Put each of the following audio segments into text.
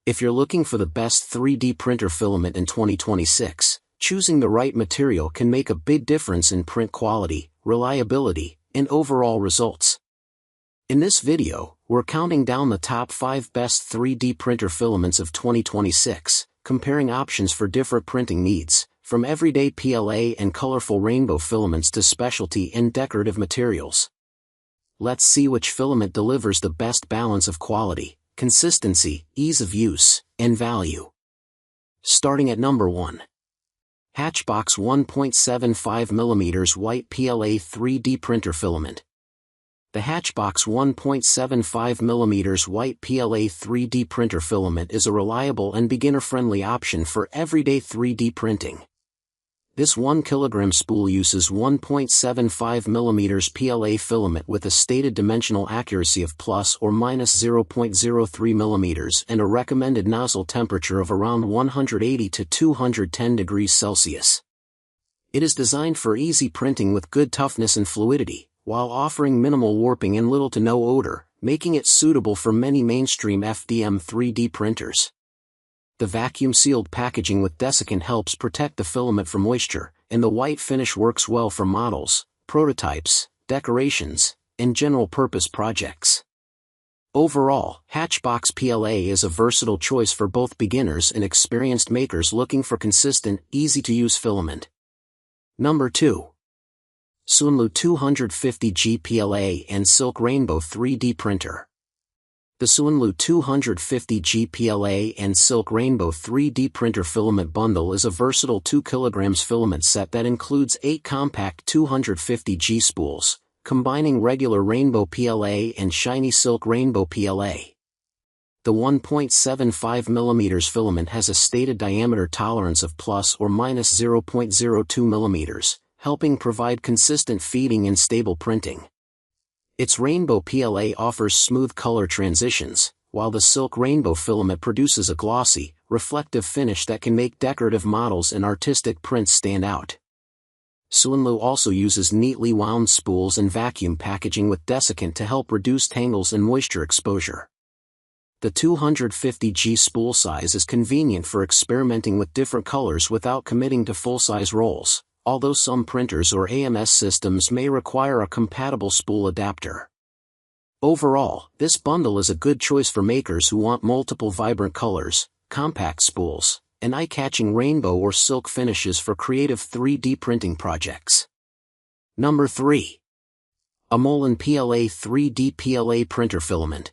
If you're looking for the best 3D printer filament in 2026, choosing the right material can make a big difference in print quality, reliability, and overall results. In this video, we're counting down the top 5 best 3D printer filaments of 2026, comparing options for different printing needs, from everyday PLA and colorful rainbow filaments to specialty and decorative materials. Let's see which filament delivers the best balance of quality, consistency, ease of use, and value. Starting at number 1. HATCHBOX 1.75mm White PLA 3D Printer Filament. The HATCHBOX 1.75mm White PLA 3D Printer Filament is a reliable and beginner-friendly option for everyday 3D printing. This 1 kg spool uses 1.75mm PLA filament with a stated dimensional accuracy of plus or minus 0.03 mm and a recommended nozzle temperature of around 180 to 210 degrees Celsius. It is designed for easy printing with good toughness and fluidity, while offering minimal warping and little to no odor, making it suitable for many mainstream FDM 3D printers. The vacuum-sealed packaging with desiccant helps protect the filament from moisture, and the white finish works well for models, prototypes, decorations, and general-purpose projects. Overall, HATCHBOX PLA is a versatile choice for both beginners and experienced makers looking for consistent, easy-to-use filament. Number 2. SUNLU 250G PLA and Silk Rainbow 3D Printer. The SUNLU 250G PLA and Silk Rainbow 3D Printer Filament Bundle is a versatile 2 kg filament set that includes 8 compact 250G spools, combining regular Rainbow PLA and shiny Silk Rainbow PLA. The 1.75mm filament has a stated diameter tolerance of plus or minus 0.02 mm, helping provide consistent feeding and stable printing. Its Rainbow PLA offers smooth color transitions, while the Silk Rainbow filament produces a glossy, reflective finish that can make decorative models and artistic prints stand out. SUNLU also uses neatly wound spools and vacuum packaging with desiccant to help reduce tangles and moisture exposure. The 250G spool size is convenient for experimenting with different colors without committing to full-size rolls, although some printers or AMS systems may require a compatible spool adapter. Overall, this bundle is a good choice for makers who want multiple vibrant colors, compact spools, and eye-catching rainbow or silk finishes for creative 3D printing projects. Number 3. AMOLEN PLA 3D PLA Printer Filament.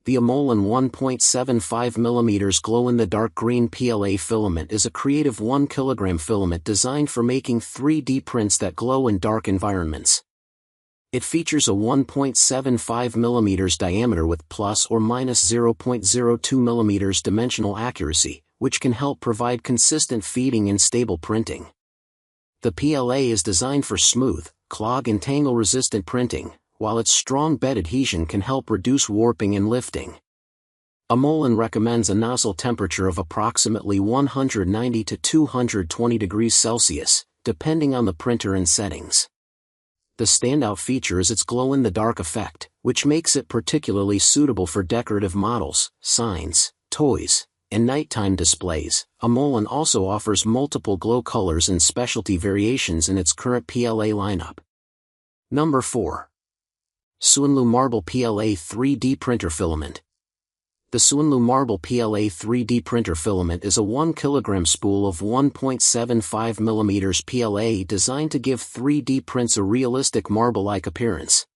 The AMOLEN 1.75mm glow-in-the-dark green PLA filament is a creative 1 kg filament designed for making 3D prints that glow in dark environments. It features a 1.75mm diameter with plus or minus 0.02 mm dimensional accuracy, which can help provide consistent feeding and stable printing. The PLA is designed for smooth, clog and tangle-resistant printing, while its strong bed adhesion can help reduce warping and lifting. AMOLEN recommends a nozzle temperature of approximately 190 to 220 degrees Celsius, depending on the printer and settings. The standout feature is its glow-in-the-dark effect, which makes it particularly suitable for decorative models, signs, toys, and nighttime displays. AMOLEN also offers multiple glow colors and specialty variations in its current PLA lineup. Number 4. SUNLU Marble PLA 3D Printer Filament. The SUNLU Marble PLA 3D Printer Filament is a 1 kg spool of 1.75mm PLA designed to give 3D prints a realistic marble-like appearance.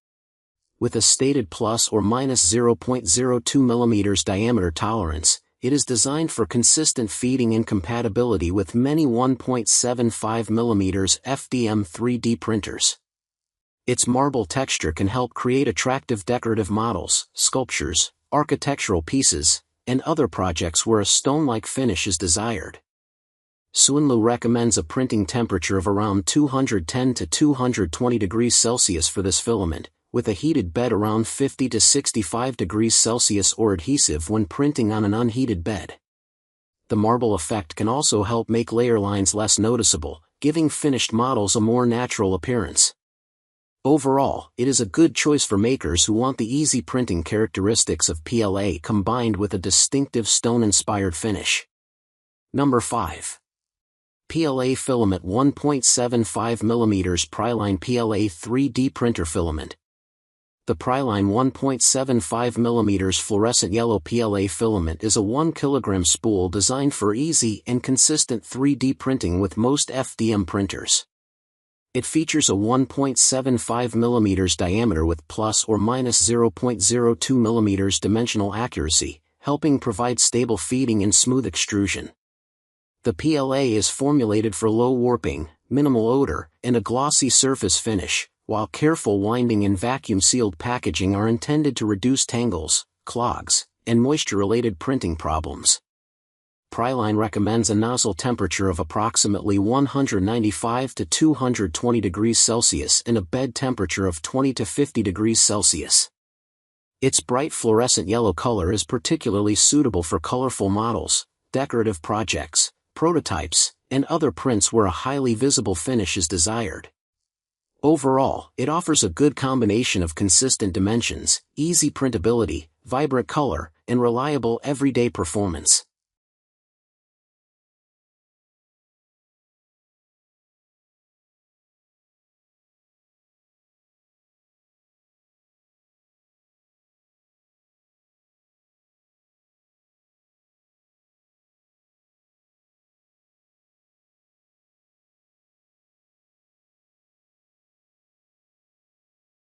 With a stated plus or minus 0.02 mm diameter tolerance, it is designed for consistent feeding and compatibility with many 1.75mm FDM 3D printers. Its marble texture can help create attractive decorative models, sculptures, architectural pieces, and other projects where a stone-like finish is desired. SUNLU recommends a printing temperature of around 210 to 220 degrees Celsius for this filament, with a heated bed around 50 to 65 degrees Celsius or adhesive when printing on an unheated bed. The marble effect can also help make layer lines less noticeable, giving finished models a more natural appearance. Overall, it is a good choice for makers who want the easy printing characteristics of PLA combined with a distinctive stone-inspired finish. Number 5. PLA Filament 1.75mm PRILINE PLA 3D Printer Filament. The PRILINE 1.75mm fluorescent yellow PLA filament is a 1 kg spool designed for easy and consistent 3D printing with most FDM printers. It features a 1.75mm diameter with plus or minus 0.02mm dimensional accuracy, helping provide stable feeding and smooth extrusion. The PLA is formulated for low warping, minimal odor, and a glossy surface finish, while careful winding and vacuum-sealed packaging are intended to reduce tangles, clogs, and moisture-related printing problems. PRILINE recommends a nozzle temperature of approximately 195 to 220 degrees Celsius and a bed temperature of 20 to 50 degrees Celsius. Its bright fluorescent yellow color is particularly suitable for colorful models, decorative projects, prototypes, and other prints where a highly visible finish is desired. Overall, it offers a good combination of consistent dimensions, easy printability, vibrant color, and reliable everyday performance.